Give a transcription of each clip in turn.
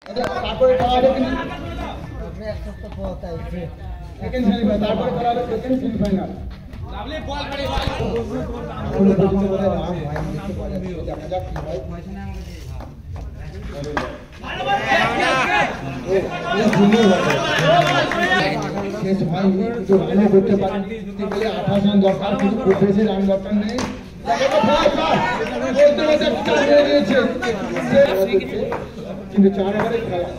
তারপরে করা হবে সেকেন্ড সেমিফাইনাল, তারপরে করা হবে সেকেন্ড সেমিফাইনাল। দেখা যাক কি হয়। শেষ হয়নি, কিছু রানও করতে পারেন। 28 রান দরকার, কিছু খুব বেশি রান দরকার নেই। কিন্তু 4 ওভারে খেলা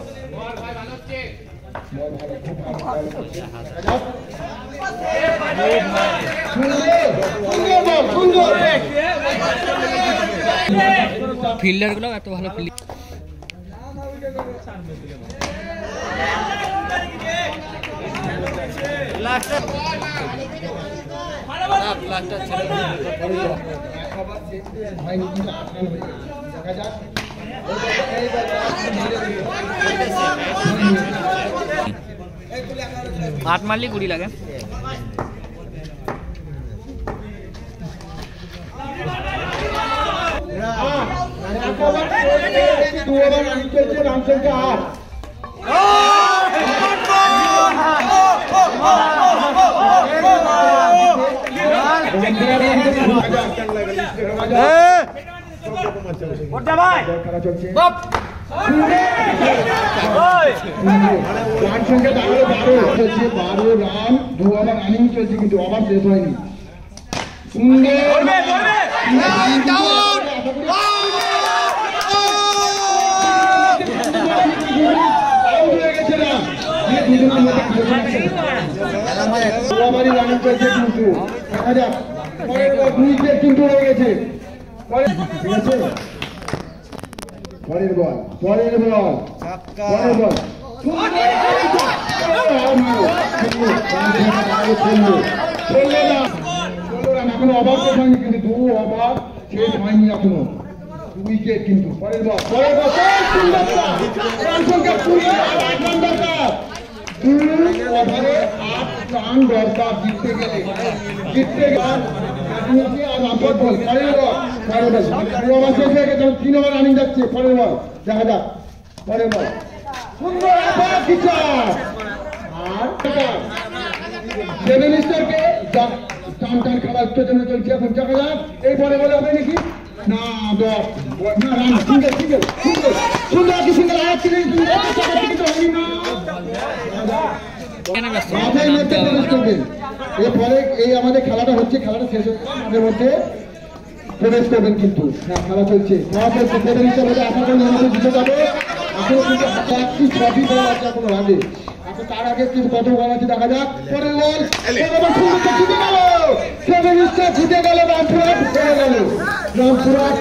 ফিল্ডার গুলো এত ভালো ফিল্ডিং। हाथ मारली गुड़ी लगे রান 2 ওভার রানিং চলছে কিন্তু ওভার শেষ হয়নি। রানিং চলছে কিন্তু দেখা যাক উইকেট কিন্তু রয়ে গেছে। পরের বল এখনো অভাব শেষ হয়নি কিন্তু 2 ওভার শেষ হয়নি এখনো, উইকেট কিন্তু। পরের বল সংখ্যা 2 ওভারে 8 রান দরকার জিততে গেলে। তিন ওভার রানিং যাচ্ছে। পরের বল দেখা যাক, পরের বল সুন্দর আর সেভেনিস্টারকে টান টান খেলা উত্তেজনা চলছে এখন। দেখা যাক এই বলে বলে হবে নাকি না, রান সিঙ্গেল সিঙ্গেল সিঙ্গেল সুন্দর কি সিঙ্গেল আর এরপরে এই আমাদের খেলাটা হচ্ছে, খেলাটা শেষ হচ্ছে আমাদের মধ্যে প্রবেশ করবেন কিন্তু। হ্যাঁ খেলা চলছে আশা করি আমাদের জিতে যাবে। এখন কিন্তু 6টি বল আছে এখনো রানে। এখন তার আগে কিন্তু কত বল আছে দেখা যাক। পরের বল জিতে গেল, রামপুরহাট